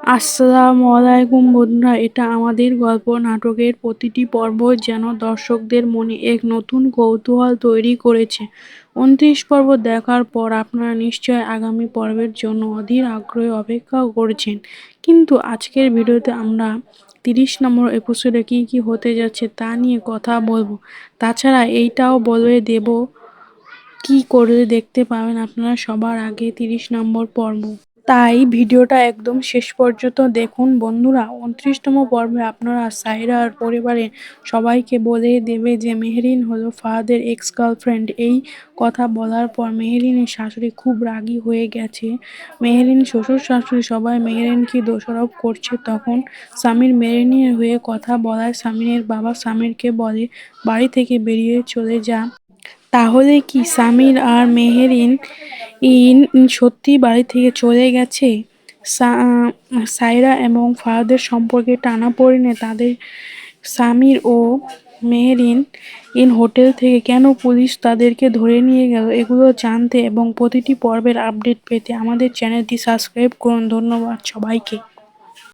আসসালামু আলাইকুম বন্ধুরা, এটা আমাদের গল্প নাটকের প্রতিটি পর্ব যেন দর্শকদের মনে এক নতুন কৌতূহল তৈরি করেছে। ২৯ পর্ব দেখার পর আপনারা নিশ্চয়ই আগামী পর্বের জন্য অধীর আগ্রহে অপেক্ষা করছেন। কিন্তু আজকের ভিডিওতে আমরা ৩০ নম্বর এপিসোডে কী হতে যাচ্ছে তা নিয়ে কথা বলবো। তাছাড়া এইটাও বলে দেব কী করলে দেখতে পাবেন আপনারা সবার আগে ৩০ নম্বর পর্ব। তাই ভিডিওটা একদম শেষ পর্যন্ত দেখুন বন্ধুরা। ২৯তম পর্বে আপনারা সায়রার পরিবারের সবাইকে বলে দেবে যে মেহরিন হলো ফাহাদের এক্স গার্লফ্রেন্ড। এই কথা বলার পর মেহরিনের শাশুড়ি খুব রাগী হয়ে গেছে। মেহরিন শ্বশুর শাশুড়ি সবাই মেহরিনকে দোষারোপ করছে। তখন সামির মেহরিনের হয়ে কথা বলায় সামিরের বাবা সামিরকে বলে বাড়ি থেকে বেরিয়ে চলে যা। তাহলে কি সামির আর মেহরিন সত্যি বাড়ি থেকে চলে গেছে? সায়রা এবং ফাহাদের সম্পর্কে টানাপোড়েনে তাদের সামির ও মেহরিন হোটেল থেকে কেন পুলিশ তাদেরকে ধরে নিয়ে গেল, এগুলো জানতে এবং প্রতিটি পর্বের আপডেট পেতে আমাদের চ্যানেলটি সাবস্ক্রাইব করুন। ধন্যবাদ সবাইকে।